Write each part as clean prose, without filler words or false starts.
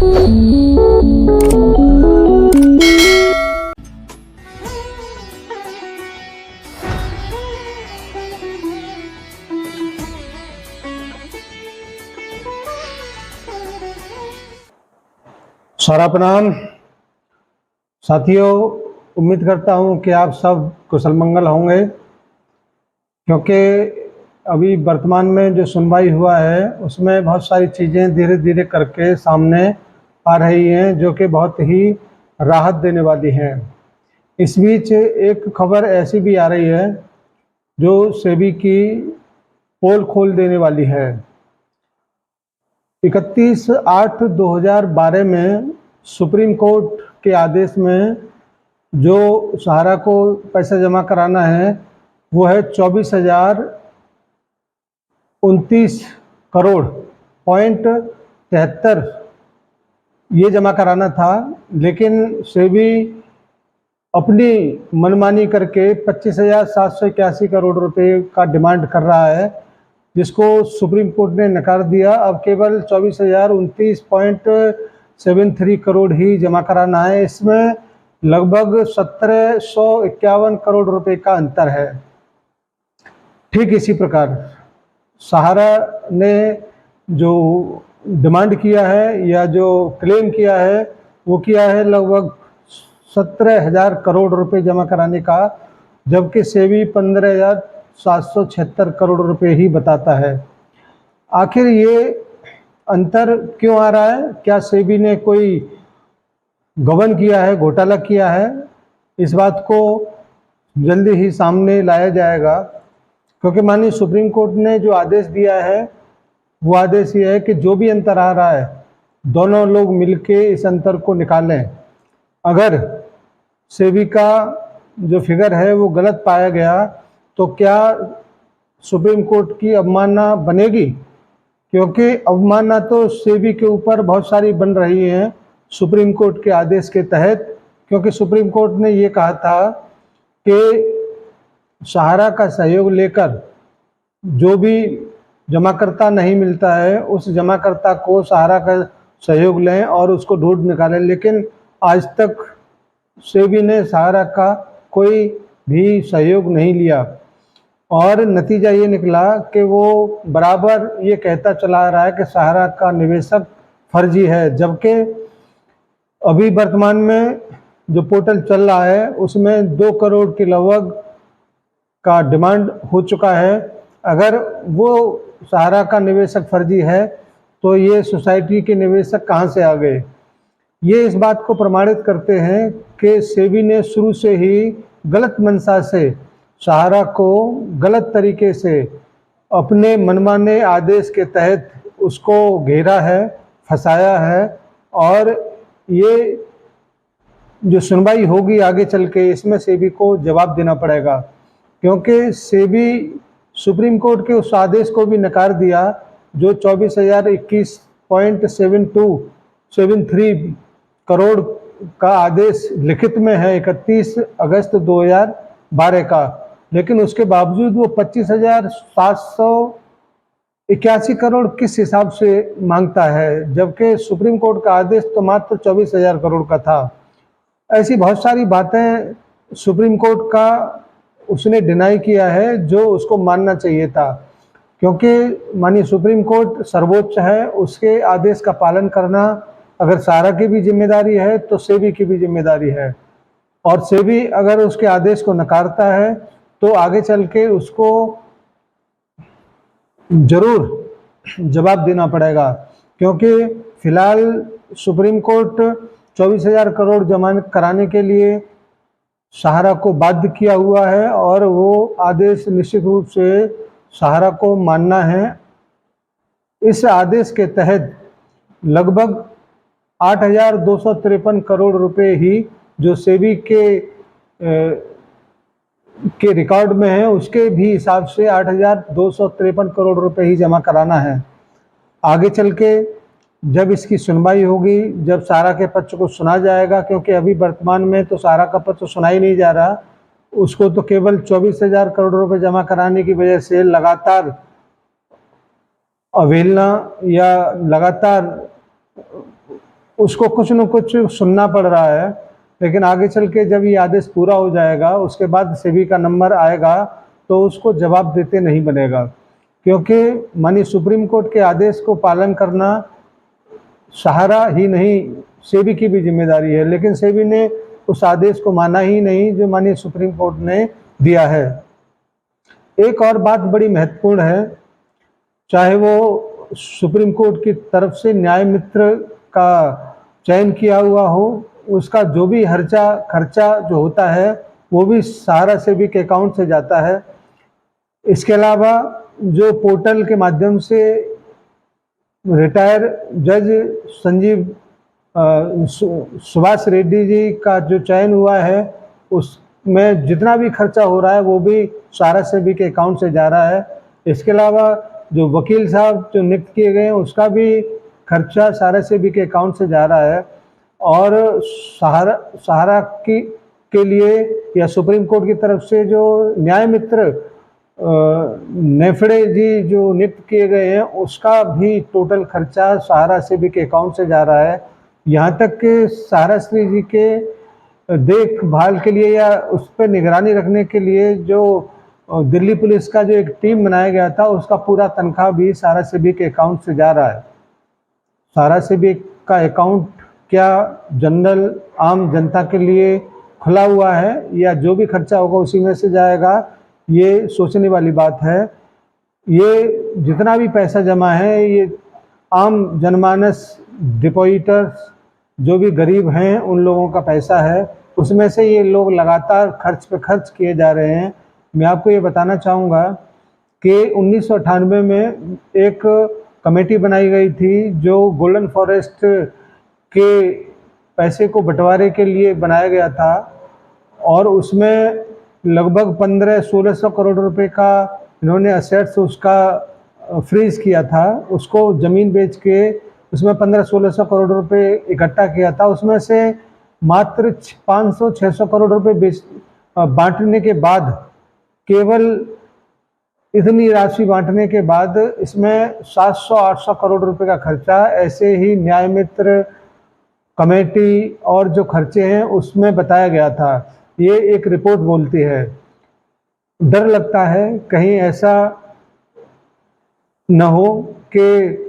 सारा प्रणाम साथियों, उम्मीद करता हूं कि आप सब कुशल मंगल होंगे, क्योंकि अभी वर्तमान में जो सुनवाई हुआ है उसमें बहुत सारी चीज़ें धीरे धीरे करके सामने आ रही हैं जो कि बहुत ही राहत देने वाली हैं। इस बीच एक खबर ऐसी भी आ रही है जो सेबी की पोल खोल देने वाली है। 31/8/2012 में सुप्रीम कोर्ट के आदेश में जो सहारा को पैसा जमा कराना है वो है 24,029 करोड़ पॉइंट 73 ये जमा कराना था, लेकिन सेबी अपनी मनमानी करके 25,781 करोड़ रुपए का डिमांड कर रहा है, जिसको सुप्रीम कोर्ट ने नकार दिया। अब केवल 24,029.73 करोड़ ही जमा कराना है। इसमें लगभग 1,751 करोड़ रुपए का अंतर है। ठीक इसी प्रकार सहारा ने जो डिमांड किया है या जो क्लेम किया है वो किया है लगभग 17,000 करोड़ रुपए जमा कराने का, जबकि सेबी 15,776 करोड़ रुपए ही बताता है। आखिर ये अंतर क्यों आ रहा है? क्या सेबी ने कोई गबन किया है, घोटाला किया है? इस बात को जल्दी ही सामने लाया जाएगा, क्योंकि माननीय सुप्रीम कोर्ट ने जो आदेश दिया है वो आदेश ये है कि जो भी अंतर आ रहा है दोनों लोग मिलके इस अंतर को निकालें। अगर सेबी का जो फिगर है वो गलत पाया गया तो क्या सुप्रीम कोर्ट की अवमानना बनेगी? क्योंकि अवमानना तो सेबी के ऊपर बहुत सारी बन रही हैं सुप्रीम कोर्ट के आदेश के तहत, क्योंकि सुप्रीम कोर्ट ने ये कहा था कि सहारा का सहयोग लेकर जो भी जमाकर्ता नहीं मिलता है उस जमाकर्ता को सहारा का सहयोग लें और उसको ढूंढ निकालें, लेकिन आज तक सेबी ने सहारा का कोई भी सहयोग नहीं लिया और नतीजा ये निकला कि वो बराबर ये कहता चला रहा है कि सहारा का निवेशक फर्जी है, जबकि अभी वर्तमान में जो पोर्टल चल रहा है उसमें 2 करोड़ के लगभग का डिमांड हो चुका है। अगर वो सहारा का निवेशक फर्जी है तो ये सोसाइटी के निवेशक कहाँ से आ गए? ये इस बात को प्रमाणित करते हैं कि सेबी ने शुरू से ही गलत मंशा से सहारा को गलत तरीके से अपने मनमाने आदेश के तहत उसको घेरा है, फंसाया है, और ये जो सुनवाई होगी आगे चल के इसमें सेबी को जवाब देना पड़ेगा, क्योंकि सेबी सुप्रीम कोर्ट के उस आदेश को भी नकार दिया जो 24,021.73 करोड़ का आदेश लिखित में है 31 अगस्त 2012 का, लेकिन उसके बावजूद वो 25,781 करोड़ किस हिसाब से मांगता है, जबकि सुप्रीम कोर्ट का आदेश तो मात्र 24,000 करोड़ का था। ऐसी बहुत सारी बातें सुप्रीम कोर्ट का उसने डिनाई किया है जो उसको मानना चाहिए था, क्योंकि माननीय सुप्रीम कोर्ट सर्वोच्च है, उसके आदेश का पालन करना अगर सहारा की भी जिम्मेदारी है तो सेबी की भी जिम्मेदारी है, और सेबी अगर उसके आदेश को नकारता है तो आगे चल के उसको जरूर जवाब देना पड़ेगा, क्योंकि फिलहाल सुप्रीम कोर्ट 24,000 करोड़ जमा कराने के लिए सहारा को बाध्य किया हुआ है और वो आदेश निश्चित रूप से सहारा को मानना है। इस आदेश के तहत लगभग 8,253 करोड़ रुपए ही जो सेबी के रिकॉर्ड में है उसके भी हिसाब से 8,253 करोड़ रुपए ही जमा कराना है। आगे चल के जब इसकी सुनवाई होगी, जब सहारा के पक्ष को सुना जाएगा, क्योंकि अभी वर्तमान में तो सहारा का पक्ष सुना ही नहीं जा रहा, उसको तो केवल 24,000 करोड़ रुपए जमा कराने की वजह से लगातार अवहेलना या लगातार उसको कुछ न कुछ सुनना पड़ रहा है। लेकिन आगे चल के जब ये आदेश पूरा हो जाएगा, उसके बाद सेबी का नंबर आएगा, तो उसको जवाब देते नहीं बनेगा, क्योंकि माननीय सुप्रीम कोर्ट के आदेश को पालन करना सहारा ही नहीं, सेबी की भी जिम्मेदारी है। लेकिन सेबी ने उस आदेश को माना ही नहीं जो माननीय सुप्रीम कोर्ट ने दिया है। एक और बात बड़ी महत्वपूर्ण है, चाहे वो सुप्रीम कोर्ट की तरफ से न्याय मित्र का चयन किया हुआ हो, उसका जो भी खर्चा जो होता है वो भी सहारा सेबी के अकाउंट से जाता है। इसके अलावा जो पोर्टल के माध्यम से रिटायर जज संजीव सुभाष रेड्डी जी का जो चयन हुआ है, उसमें जितना भी खर्चा हो रहा है वो भी सहारा सेबी के अकाउंट से जा रहा है। इसके अलावा जो वकील साहब जो नियुक्त किए गए हैं, उसका भी खर्चा सहारा सेबी के अकाउंट से जा रहा है। और सहारा के लिए या सुप्रीम कोर्ट की तरफ से जो न्याय मित्र नेफड़े जी जो नियुक्त किए गए हैं, उसका भी टोटल खर्चा सहारा सेबी के अकाउंट से जा रहा है। यहाँ तक कि सहारा श्री जी के देखभाल के लिए या उस पर निगरानी रखने के लिए जो दिल्ली पुलिस का जो एक टीम बनाया गया था, उसका पूरा तनख्वाह भी सहारा सेबी के अकाउंट से जा रहा है। सहारा सेबी का अकाउंट क्या जनरल आम जनता के लिए खुला हुआ है या जो भी खर्चा होगा उसी में से जाएगा, ये सोचने वाली बात है। ये जितना भी पैसा जमा है, ये आम जनमानस डिपॉजिटर्स जो भी गरीब हैं उन लोगों का पैसा है, उसमें से ये लोग लगातार खर्च पे खर्च किए जा रहे हैं। मैं आपको ये बताना चाहूँगा कि 1998 में एक कमेटी बनाई गई थी जो गोल्डन फॉरेस्ट के पैसे को बंटवारे के लिए बनाया गया था, और उसमें लगभग 1500-1600 करोड़ रुपए का इन्होंने असेट्स उसका फ्रीज किया था। उसको ज़मीन बेच के उसमें 1500-1600 करोड़ रुपए इकट्ठा किया था। उसमें से मात्र 500-600 करोड़ रुपए बांटने के बाद, केवल इतनी राशि बांटने के बाद इसमें 700-800 करोड़ रुपए का खर्चा ऐसे ही न्याय मित्र कमेटी और जो खर्चे हैं उसमें बताया गया था। ये एक रिपोर्ट बोलती है। डर लगता है कहीं ऐसा न हो कि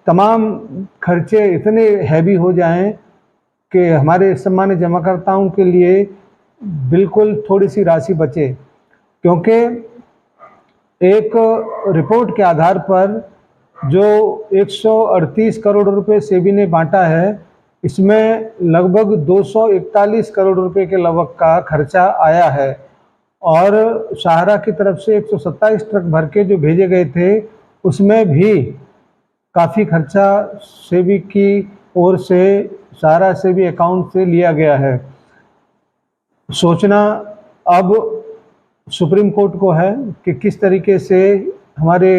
तमाम खर्चे इतने हैवी हो जाएं कि हमारे सम्मानित जमाकर्ताओं के लिए बिल्कुल थोड़ी सी राशि बचे, क्योंकि एक रिपोर्ट के आधार पर जो 138 करोड़ रुपए सेबी ने बांटा है, इसमें लगभग 241 करोड़ रुपए के लगभग का खर्चा आया है। और सहारा की तरफ से 127 ट्रक भर के जो भेजे गए थे, उसमें भी काफ़ी खर्चा सेबी की ओर से सहारा सेबी अकाउंट से लिया गया है। सोचना अब सुप्रीम कोर्ट को है कि किस तरीके से हमारे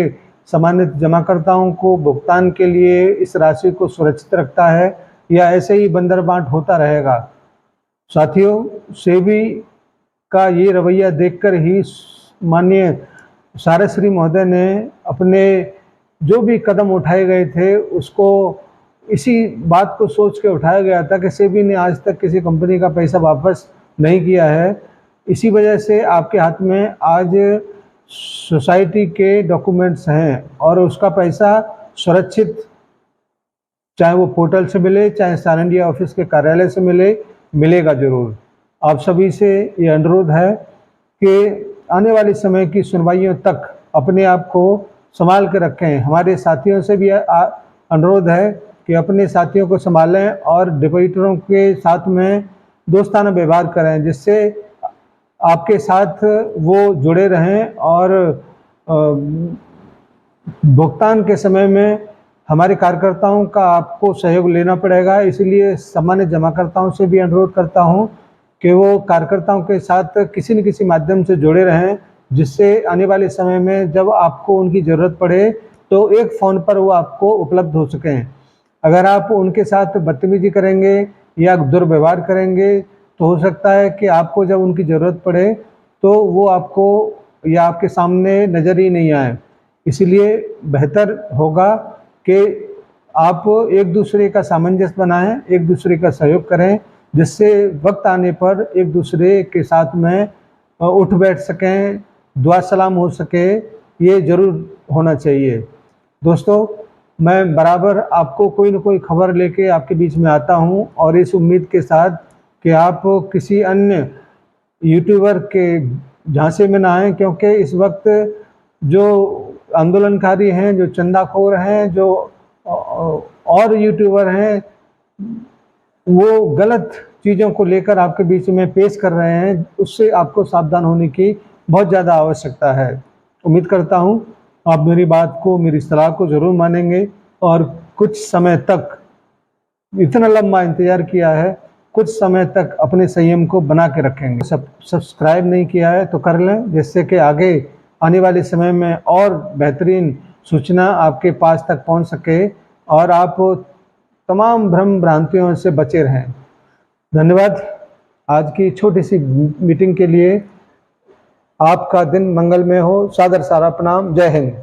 सम्मानित जमाकर्ताओं को भुगतान के लिए इस राशि को सुरक्षित रखता है या ऐसे ही बंदरबांट होता रहेगा। साथियों, सेबी का ये रवैया देखकर ही माननीय सहारा श्री महोदय ने अपने जो भी कदम उठाए गए थे उसको इसी बात को सोच के उठाया गया था कि सेबी ने आज तक किसी कंपनी का पैसा वापस नहीं किया है। इसी वजह से आपके हाथ में आज सोसाइटी के डॉक्यूमेंट्स हैं और उसका पैसा सुरक्षित, चाहे वो पोर्टल से मिले चाहे सार इंडिया ऑफिस के कार्यालय से मिले, मिलेगा ज़रूर। आप सभी से ये अनुरोध है कि आने वाले समय की सुनवाइयों तक अपने आप को संभाल के रखें। हमारे साथियों से भी अनुरोध है कि अपने साथियों को संभालें और डिपॉजिटरों के साथ में दोस्ताना व्यवहार करें, जिससे आपके साथ वो जुड़े रहें और भुगतान के समय में हमारे कार्यकर्ताओं का आपको सहयोग लेना पड़ेगा। इसलिए सामान्य जमाकर्ताओं से भी अनुरोध करता हूं कि वो कार्यकर्ताओं के साथ किसी न किसी माध्यम से जुड़े रहें, जिससे आने वाले समय में जब आपको उनकी ज़रूरत पड़े तो एक फ़ोन पर वो आपको उपलब्ध हो सकें। अगर आप उनके साथ बदतमीजी करेंगे या दुर्व्यवहार करेंगे तो हो सकता है कि आपको जब उनकी ज़रूरत पड़े तो वो आपको या आपके सामने नज़र ही नहीं आए। इसलिए बेहतर होगा कि आप एक दूसरे का सामंजस्य बनाएं, एक दूसरे का सहयोग करें, जिससे वक्त आने पर एक दूसरे के साथ में उठ बैठ सकें, दुआ सलाम हो सके, ये ज़रूर होना चाहिए। दोस्तों, मैं बराबर आपको कोई न कोई खबर लेके आपके बीच में आता हूँ, और इस उम्मीद के साथ कि आप किसी अन्य यूट्यूबर के झांसे में ना आएँ, क्योंकि इस वक्त जो आंदोलनकारी हैं, जो चंदाखोर हैं, जो और यूट्यूबर हैं, वो गलत चीज़ों को लेकर आपके बीच में पेश कर रहे हैं, उससे आपको सावधान होने की बहुत ज़्यादा आवश्यकता है। उम्मीद करता हूँ आप मेरी बात को, मेरी सलाह को ज़रूर मानेंगे और कुछ समय तक, इतना लंबा इंतज़ार किया है, कुछ समय तक अपने संयम को बना के रखेंगे। सब्सक्राइब नहीं किया है तो कर लें, जिससे कि आगे आने वाले समय में और बेहतरीन सूचना आपके पास तक पहुंच सके और आप तमाम भ्रम भ्रांतियों से बचे रहें। धन्यवाद। आज की छोटी सी मीटिंग के लिए आपका दिन मंगलमय हो। सादर सारा प्रणाम। जय हिंद।